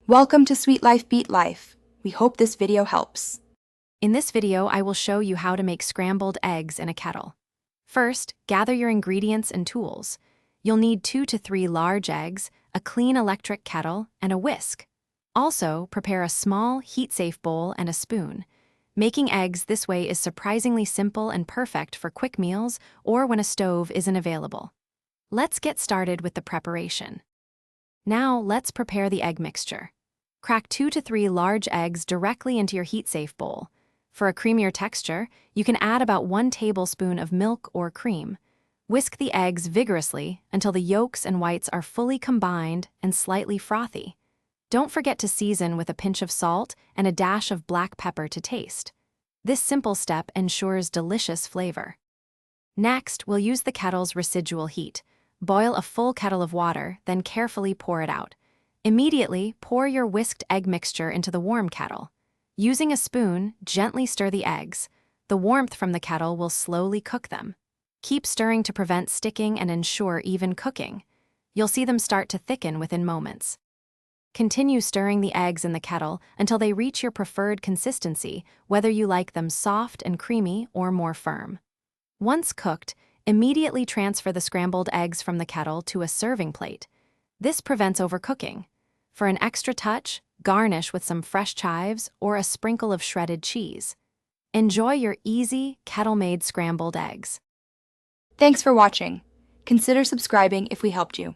Welcome to Sweet Life Beat Life. We hope this video helps. In this video, I will show you how to make scrambled eggs in a kettle. First, gather your ingredients and tools. You'll need 2 to 3 large eggs, a clean electric kettle, and a whisk. Also, prepare a small, heat-safe bowl and a spoon. Making eggs this way is surprisingly simple and perfect for quick meals or when a stove isn't available. Let's get started with the preparation. Now, let's prepare the egg mixture. Crack 2 to 3 large eggs directly into your heat-safe bowl. For a creamier texture, you can add about 1 tablespoon of milk or cream. Whisk the eggs vigorously until the yolks and whites are fully combined and slightly frothy. Don't forget to season with a pinch of salt and a dash of black pepper to taste. This simple step ensures delicious flavor. Next, we'll use the kettle's residual heat. Boil a full kettle of water, then carefully pour it out. Immediately, pour your whisked egg mixture into the warm kettle. Using a spoon, gently stir the eggs. The warmth from the kettle will slowly cook them. Keep stirring to prevent sticking and ensure even cooking. You'll see them start to thicken within moments. Continue stirring the eggs in the kettle until they reach your preferred consistency, whether you like them soft and creamy or more firm. Once cooked, immediately transfer the scrambled eggs from the kettle to a serving plate. This prevents overcooking. For an extra touch, garnish with some fresh chives or a sprinkle of shredded cheese. Enjoy your easy, kettle-made scrambled eggs. Thanks for watching. Consider subscribing if we helped you.